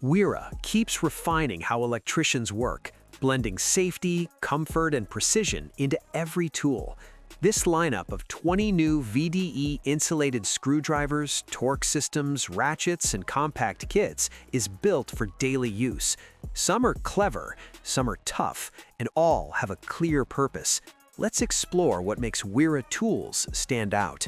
Wera keeps refining how electricians work, blending safety, comfort, and precision into every tool. This lineup of 20 new VDE insulated screwdrivers, torque systems, ratchets, and compact kits is built for daily use. Some are clever, some are tough, and all have a clear purpose. Let's explore what makes Wera Tools stand out.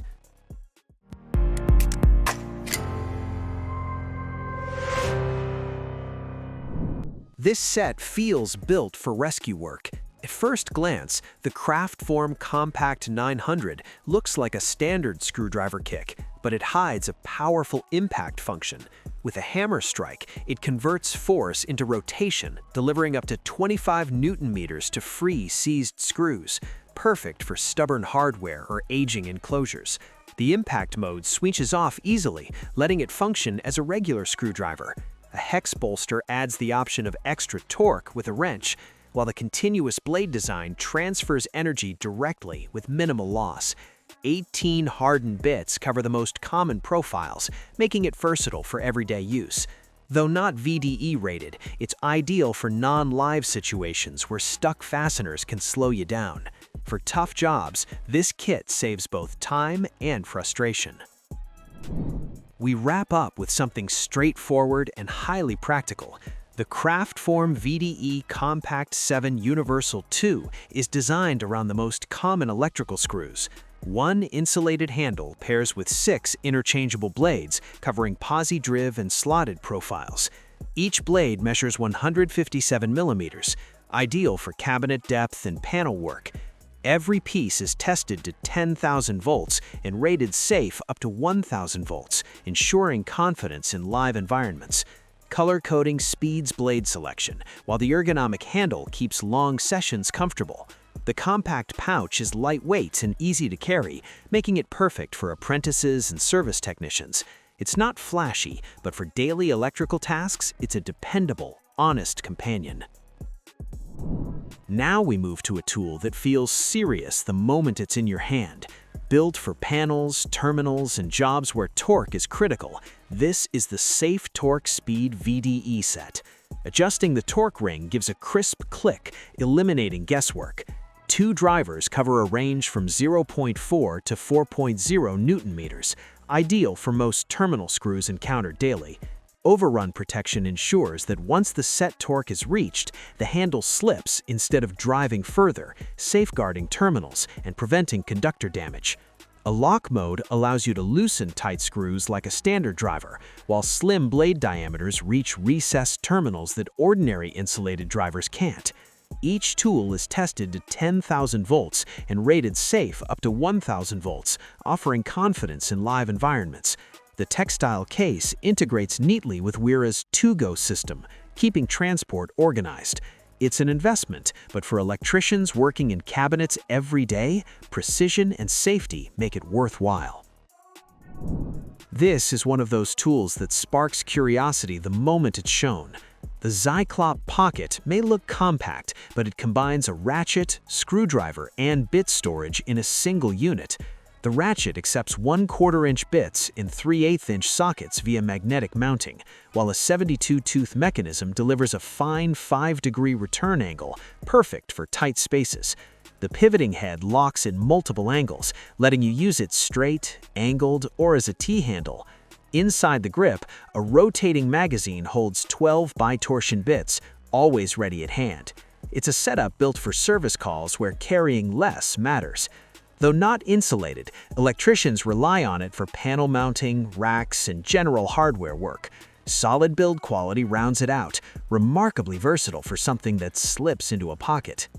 This set feels built for rescue work. At first glance, the Kraftform Compact 900 looks like a standard screwdriver kick, but it hides a powerful impact function. With a hammer strike, it converts force into rotation, delivering up to 25 Newton meters to free seized screws, perfect for stubborn hardware or aging enclosures. The impact mode switches off easily, letting it function as a regular screwdriver. A hex bolster adds the option of extra torque with a wrench, while the continuous blade design transfers energy directly with minimal loss. 18 hardened bits cover the most common profiles, making it versatile for everyday use. Though not VDE rated, it's ideal for non-live situations where stuck fasteners can slow you down. For tough jobs, this kit saves both time and frustration. We wrap up with something straightforward and highly practical. The Kraftform VDE Compact 7 Universal 2 is designed around the most common electrical screws. One insulated handle pairs with 6 interchangeable blades covering posi-driv and slotted profiles. Each blade measures 157 millimeters, ideal for cabinet depth and panel work. Every piece is tested to 10,000 volts and rated safe up to 1,000 volts, ensuring confidence in live environments. Color coding speeds blade selection, while the ergonomic handle keeps long sessions comfortable. The compact pouch is lightweight and easy to carry, making it perfect for apprentices and service technicians. It's not flashy, but for daily electrical tasks, it's a dependable, honest companion. Now we move to a tool that feels serious the moment it's in your hand. Built for panels, terminals, and jobs where torque is critical, this is the Safe Torque Speed VDE set. Adjusting the torque ring gives a crisp click, eliminating guesswork. 2 drivers cover a range from 0.4 to 4.0 Newton meters, ideal for most terminal screws encountered daily. Overrun protection ensures that once the set torque is reached, the handle slips instead of driving further, safeguarding terminals and preventing conductor damage. A lock mode allows you to loosen tight screws like a standard driver, while slim blade diameters reach recessed terminals that ordinary insulated drivers can't. Each tool is tested to 10,000 volts and rated safe up to 1,000 volts, offering confidence in live environments. The textile case integrates neatly with Wera's to-go system, keeping transport organized. It's an investment, but for electricians working in cabinets every day, precision and safety make it worthwhile. This is one of those tools that sparks curiosity the moment it's shown. The Zyklop Pocket may look compact, but it combines a ratchet, screwdriver, and bit storage in a single unit. The ratchet accepts 1/4-inch bits in 3/8-inch sockets via magnetic mounting, while a 72-tooth mechanism delivers a fine 5-degree return angle, perfect for tight spaces. The pivoting head locks in multiple angles, letting you use it straight, angled, or as a T-handle. Inside the grip, a rotating magazine holds 12 bi-torsion bits, always ready at hand. It's a setup built for service calls where carrying less matters. Though not insulated, electricians rely on it for panel mounting, racks, and general hardware work. Solid build quality rounds it out, remarkably versatile for something that slips into a pocket.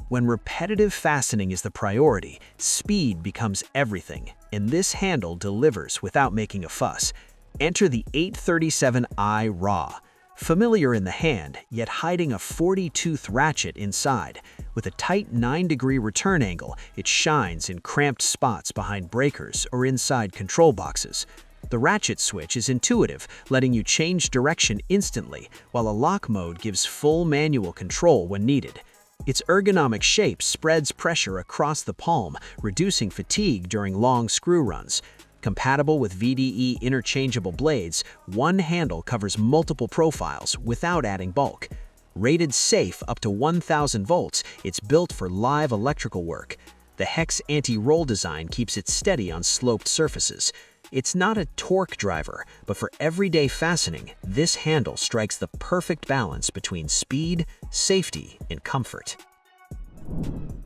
When repetitive fastening is the priority, speed becomes everything, and this handle delivers without making a fuss. Enter the 837i RAW. Familiar in the hand, yet hiding a 40-tooth ratchet inside. With a tight 9-degree return angle, it shines in cramped spots behind breakers or inside control boxes. The ratchet switch is intuitive, letting you change direction instantly, while a lock mode gives full manual control when needed. Its ergonomic shape spreads pressure across the palm, reducing fatigue during long screw runs. Compatible with VDE interchangeable blades, one handle covers multiple profiles without adding bulk. Rated safe up to 1000 volts, it's built for live electrical work. The hex anti-roll design keeps it steady on sloped surfaces. It's not a torque driver, but for everyday fastening, this handle strikes the perfect balance between speed, safety, and comfort.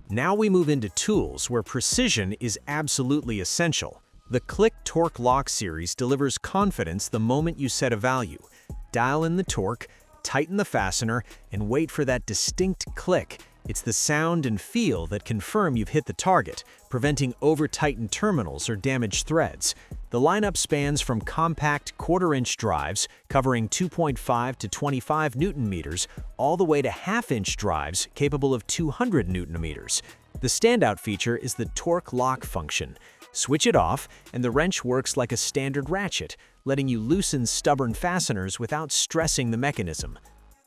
Now we move into tools where precision is absolutely essential. The Click Torque Lock series delivers confidence the moment you set a value. Dial in the torque, tighten the fastener, and wait for that distinct click. It's the sound and feel that confirm you've hit the target, preventing over-tightened terminals or damaged threads. The lineup spans from compact quarter-inch drives, covering 2.5 to 25 Nm, all the way to half-inch drives capable of 200 Nm. The standout feature is the torque lock function. Switch it off, and the wrench works like a standard ratchet, letting you loosen stubborn fasteners without stressing the mechanism.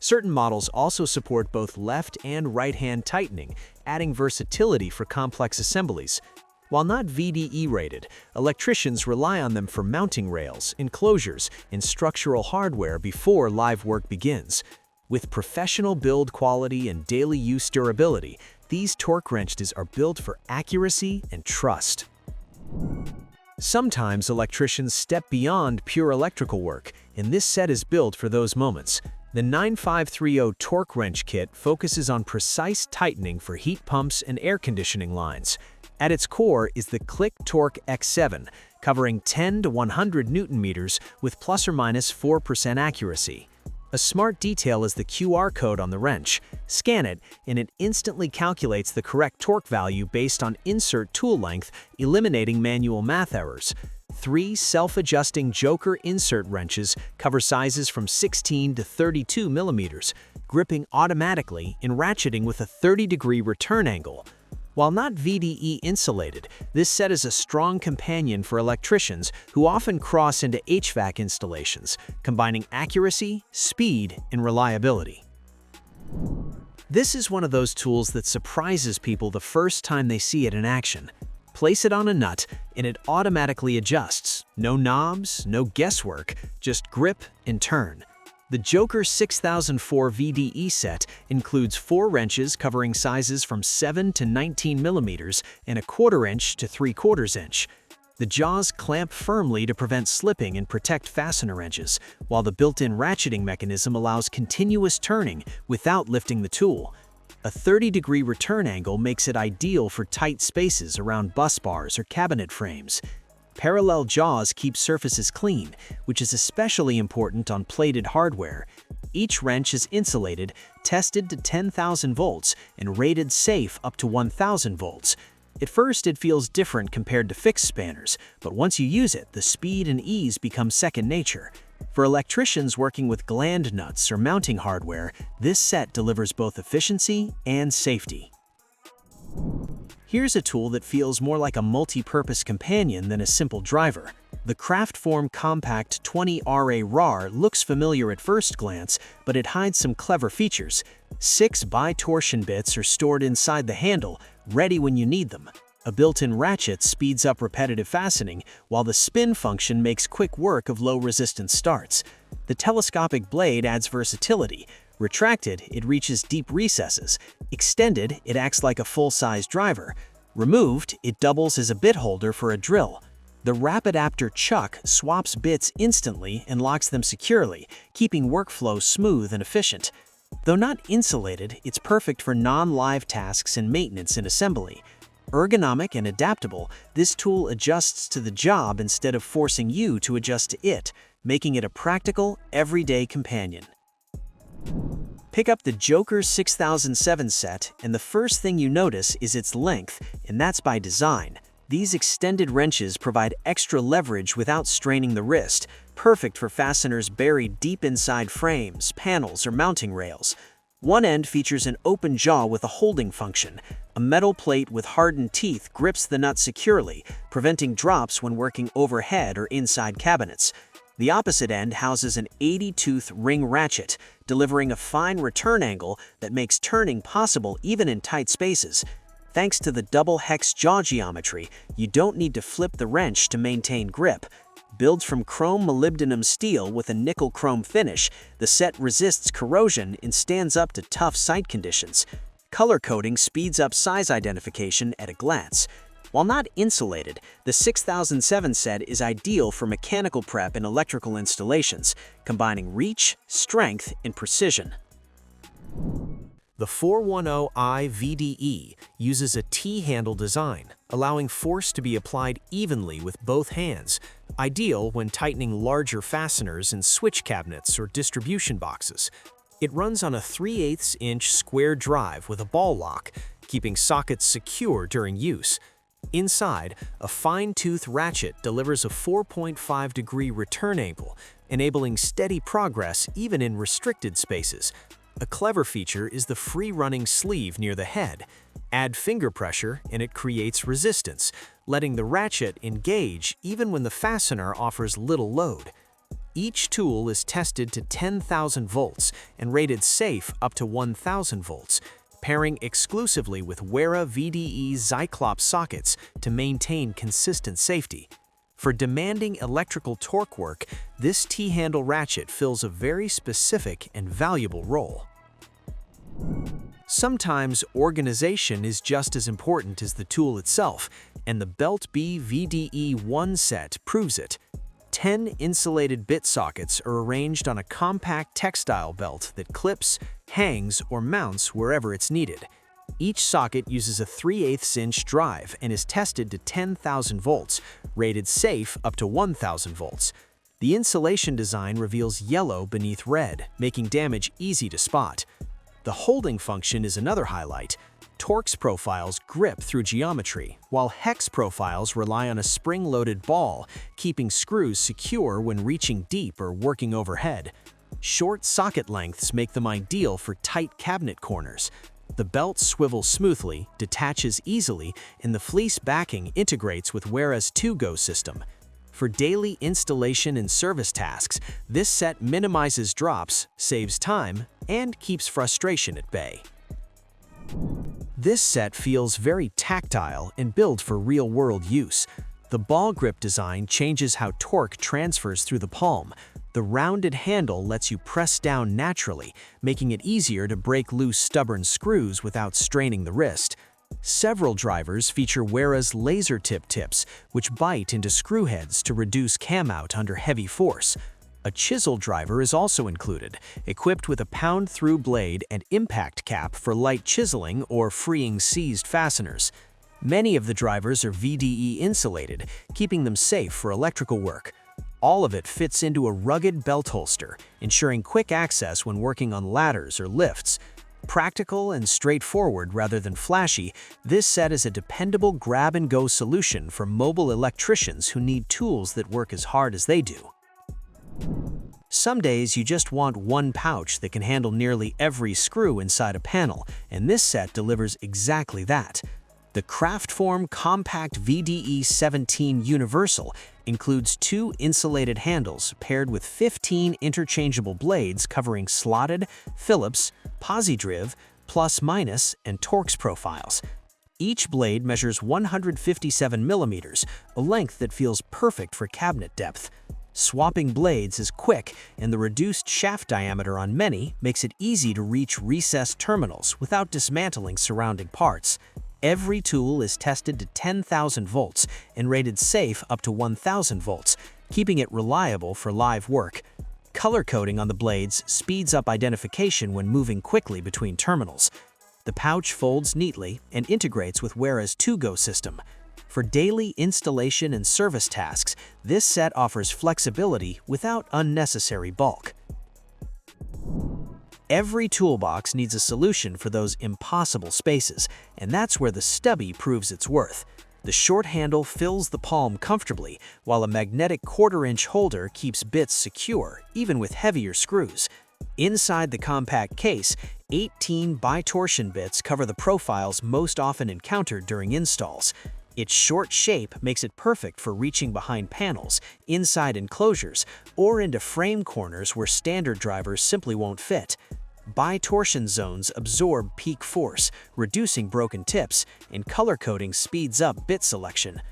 Certain models also support both left and right-hand tightening, adding versatility for complex assemblies. While not VDE rated, electricians rely on them for mounting rails, enclosures, and structural hardware before live work begins. With professional build quality and daily use durability, these torque wrenches are built for accuracy and trust. Sometimes electricians step beyond pure electrical work, and this set is built for those moments. The 9530 Torque Wrench Kit focuses on precise tightening for heat pumps and air conditioning lines. At its core is the Click Torque X7, covering 10 to 100 Nm with plus or minus 4% accuracy. A smart detail is the QR code on the wrench. Scan it, and it instantly calculates the correct torque value based on insert tool length, eliminating manual math errors. 3 self-adjusting Joker insert wrenches cover sizes from 16 to 32 mm, gripping automatically and ratcheting with a 30-degree return angle. While not VDE insulated, this set is a strong companion for electricians who often cross into HVAC installations, combining accuracy, speed, and reliability. This is one of those tools that surprises people the first time they see it in action. Place it on a nut, and it automatically adjusts. No knobs, no guesswork, just grip and turn. The Joker 6004 VDE set includes 4 wrenches covering sizes from 7 to 19 mm and a 1/4 inch to 3/4 inch. The jaws clamp firmly to prevent slipping and protect fastener edges, while the built-in ratcheting mechanism allows continuous turning without lifting the tool. A 30-degree return angle makes it ideal for tight spaces around bus bars or cabinet frames. Parallel jaws keep surfaces clean, which is especially important on plated hardware. Each wrench is insulated, tested to 10,000 volts, and rated safe up to 1,000 volts. At first, it feels different compared to fixed spanners, but once you use it, the speed and ease become second nature. For electricians working with gland nuts or mounting hardware, this set delivers both efficiency and safety. Here's a tool that feels more like a multi-purpose companion than a simple driver. The Kraftform Compact 20 RAW looks familiar at first glance, but it hides some clever features. 6 bi-torsion bits are stored inside the handle, ready when you need them. A built-in ratchet speeds up repetitive fastening, while the spin function makes quick work of low-resistance starts. The telescopic blade adds versatility. Retracted, it reaches deep recesses. Extended, it acts like a full-size driver. Removed, it doubles as a bit holder for a drill. The Rapidaptor chuck swaps bits instantly and locks them securely, keeping workflow smooth and efficient. Though not insulated, it's perfect for non-live tasks and maintenance in assembly. Ergonomic and adaptable, this tool adjusts to the job instead of forcing you to adjust to it, making it a practical, everyday companion. Pick up the Joker 6007 set, and the first thing you notice is its length, and that's by design. These extended wrenches provide extra leverage without straining the wrist, perfect for fasteners buried deep inside frames, panels, or mounting rails. One end features an open jaw with a holding function. A metal plate with hardened teeth grips the nut securely, preventing drops when working overhead or inside cabinets. The opposite end houses an 80-tooth ring ratchet, delivering a fine return angle that makes turning possible even in tight spaces. Thanks to the double hex jaw geometry, you don't need to flip the wrench to maintain grip. Built from chrome molybdenum steel with a nickel chrome finish, the set resists corrosion and stands up to tough site conditions. Color coding speeds up size identification at a glance. While not insulated, the 6007 set is ideal for mechanical prep and electrical installations, combining reach, strength, and precision. The 410i VDE uses a T-handle design, allowing force to be applied evenly with both hands, ideal when tightening larger fasteners in switch cabinets or distribution boxes. It runs on a 3/8-inch square drive with a ball lock, keeping sockets secure during use. Inside, a fine-tooth ratchet delivers a 4.5-degree return angle, enabling steady progress even in restricted spaces. A clever feature is the free-running sleeve near the head. Add finger pressure and it creates resistance, letting the ratchet engage even when the fastener offers little load. Each tool is tested to 10,000 volts and rated safe up to 1,000 volts, pairing exclusively with Wera VDE Zyklop sockets to maintain consistent safety. For demanding electrical torque work, this T-handle ratchet fills a very specific and valuable role. Sometimes organization is just as important as the tool itself, and the Belt B VDE 1 set proves it. 10 insulated bit sockets are arranged on a compact textile belt that clips, hangs, or mounts wherever it's needed. Each socket uses a 3/8-inch drive and is tested to 10,000 volts, rated safe up to 1,000 volts. The insulation design reveals yellow beneath red, making damage easy to spot. The holding function is another highlight. Torx profiles grip through geometry, while hex profiles rely on a spring-loaded ball, keeping screws secure when reaching deep or working overhead. Short socket lengths make them ideal for tight cabinet corners. The belt swivels smoothly, detaches easily, and the fleece backing integrates with Wera's 2-go system. For daily installation and service tasks, this set minimizes drops, saves time, and keeps frustration at bay. This set feels very tactile and built for real-world use. The ball grip design changes how torque transfers through the palm. The rounded handle lets you press down naturally, making it easier to break loose stubborn screws without straining the wrist. Several drivers feature Wera's laser tip tips, which bite into screw heads to reduce cam out under heavy force. A chisel driver is also included, equipped with a pound-through blade and impact cap for light chiseling or freeing seized fasteners. Many of the drivers are VDE insulated, keeping them safe for electrical work. All of it fits into a rugged belt holster, ensuring quick access when working on ladders or lifts. Practical and straightforward rather than flashy, this set is a dependable grab-and-go solution for mobile electricians who need tools that work as hard as they do. Some days you just want one pouch that can handle nearly every screw inside a panel, and this set delivers exactly that. The Kraftform Compact VDE 17 Universal includes 2 insulated handles paired with 15 interchangeable blades covering slotted, Phillips, posi-driv, plus-minus, and Torx profiles. Each blade measures 157 millimeters, a length that feels perfect for cabinet depth. Swapping blades is quick, and the reduced shaft diameter on many makes it easy to reach recessed terminals without dismantling surrounding parts. Every tool is tested to 10,000 volts and rated safe up to 1,000 volts, keeping it reliable for live work. Color coding on the blades speeds up identification when moving quickly between terminals. The pouch folds neatly and integrates with Wera's 2-go system. For daily installation and service tasks, this set offers flexibility without unnecessary bulk. Every toolbox needs a solution for those impossible spaces, and that's where the Stubby proves its worth. The short handle fills the palm comfortably, while a magnetic 1/4-inch holder keeps bits secure, even with heavier screws. Inside the compact case, 18 bitorsion bits cover the profiles most often encountered during installs. Its short shape makes it perfect for reaching behind panels, inside enclosures, or into frame corners where standard drivers simply won't fit. Bi-torsion zones absorb peak force, reducing broken tips, and color coding speeds up bit selection.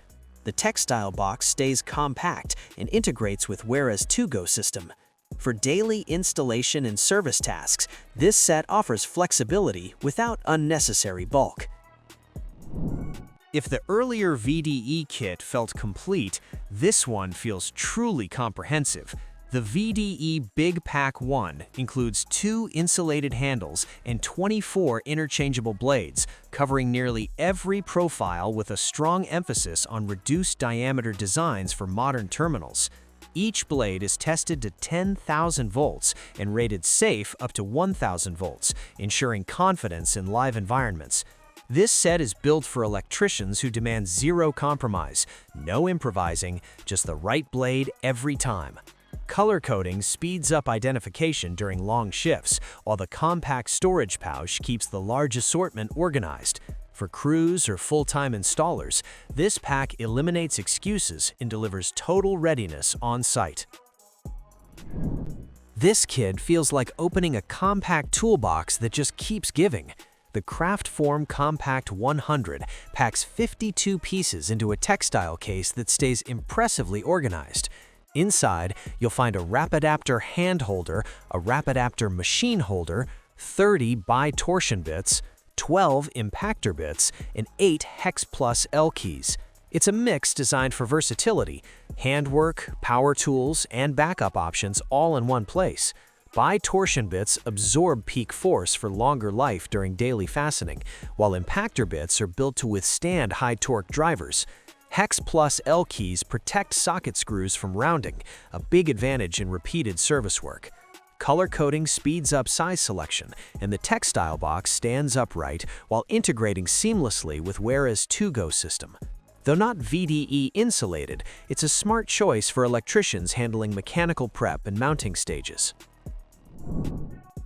The textile box stays compact and integrates with Wera's to-go system. For daily installation and service tasks, this set offers flexibility without unnecessary bulk. If the earlier VDE kit felt complete, this one feels truly comprehensive. The VDE Big Pack 1 includes 2 insulated handles and 24 interchangeable blades, covering nearly every profile with a strong emphasis on reduced diameter designs for modern terminals. Each blade is tested to 10,000 volts and rated safe up to 1,000 volts, ensuring confidence in live environments. This set is built for electricians who demand zero compromise, no improvising, just the right blade every time. Color coding speeds up identification during long shifts, while the compact storage pouch keeps the large assortment organized. For crews or full-time installers, this pack eliminates excuses and delivers total readiness on site. This kit feels like opening a compact toolbox that just keeps giving. The Kraftform Compact 100 packs 52 pieces into a textile case that stays impressively organized. Inside, you'll find a Rapidaptor hand holder, a Rapidaptor machine holder, 30 bi-torsion bits, 12 impactor bits, and 8 Hex Plus L keys. It's a mix designed for versatility, handwork, power tools, and backup options all in one place. Bi-torsion bits absorb peak force for longer life during daily fastening, while impactor bits are built to withstand high-torque drivers. Hex Plus L keys protect socket screws from rounding, a big advantage in repeated service work. Color coding speeds up size selection, and the textile box stands upright while integrating seamlessly with Wera's to-go system. Though not VDE insulated, it's a smart choice for electricians handling mechanical prep and mounting stages.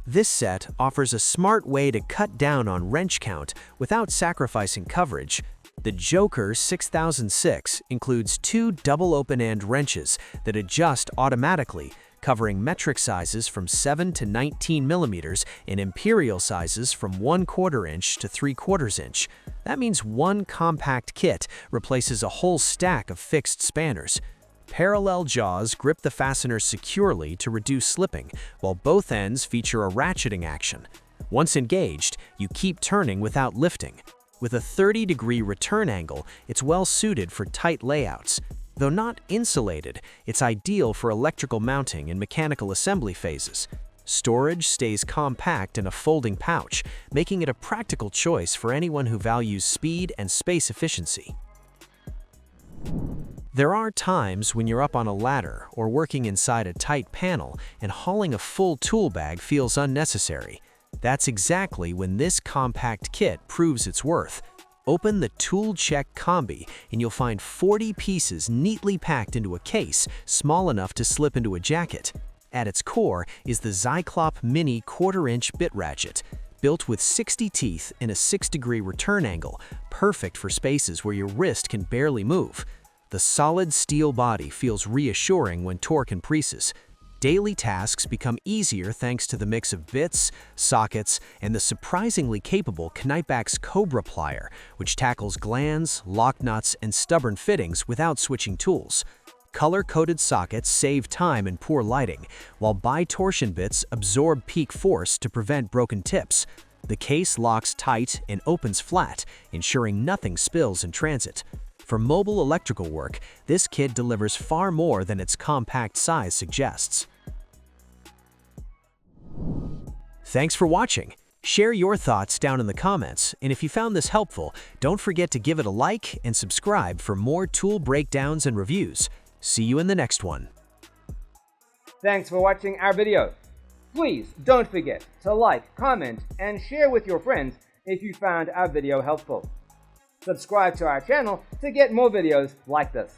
This set offers a smart way to cut down on wrench count without sacrificing coverage. The Joker 6006 includes 2 double open-end wrenches that adjust automatically, covering metric sizes from 7 to 19 millimeters and imperial sizes from 1/4 inch to 3/4 inch. That means one compact kit replaces a whole stack of fixed spanners. Parallel jaws grip the fasteners securely to reduce slipping, while both ends feature a ratcheting action. Once engaged, you keep turning without lifting. With a 30-degree return angle, it's well suited for tight layouts. Though not insulated, it's ideal for electrical mounting and mechanical assembly phases. Storage stays compact in a folding pouch, making it a practical choice for anyone who values speed and space efficiency. There are times when you're up on a ladder or working inside a tight panel and hauling a full tool bag feels unnecessary. That's exactly when this compact kit proves its worth. Open the Tool Check Combi and you'll find 40 pieces neatly packed into a case small enough to slip into a jacket. At its core is the Zyklop Mini 1/4 inch bit ratchet, built with 60 teeth and a 6-degree return angle, perfect for spaces where your wrist can barely move. The solid steel body feels reassuring when torque increases. Daily tasks become easier thanks to the mix of bits, sockets, and the surprisingly capable Knightback's Cobra plier, which tackles glands, lock nuts, and stubborn fittings without switching tools. Color-coded sockets save time in poor lighting, while bi-torsion bits absorb peak force to prevent broken tips. The case locks tight and opens flat, ensuring nothing spills in transit. For mobile electrical work, this kit delivers far more than its compact size suggests. Thanks for watching. Share your thoughts down in the comments, and if you found this helpful, don't forget to give it a like and subscribe for more tool breakdowns and reviews. See you in the next one. Thanks for watching our video. Please don't forget to like, comment, and share with your friends if you found our video helpful. Subscribe to our channel to get more videos like this.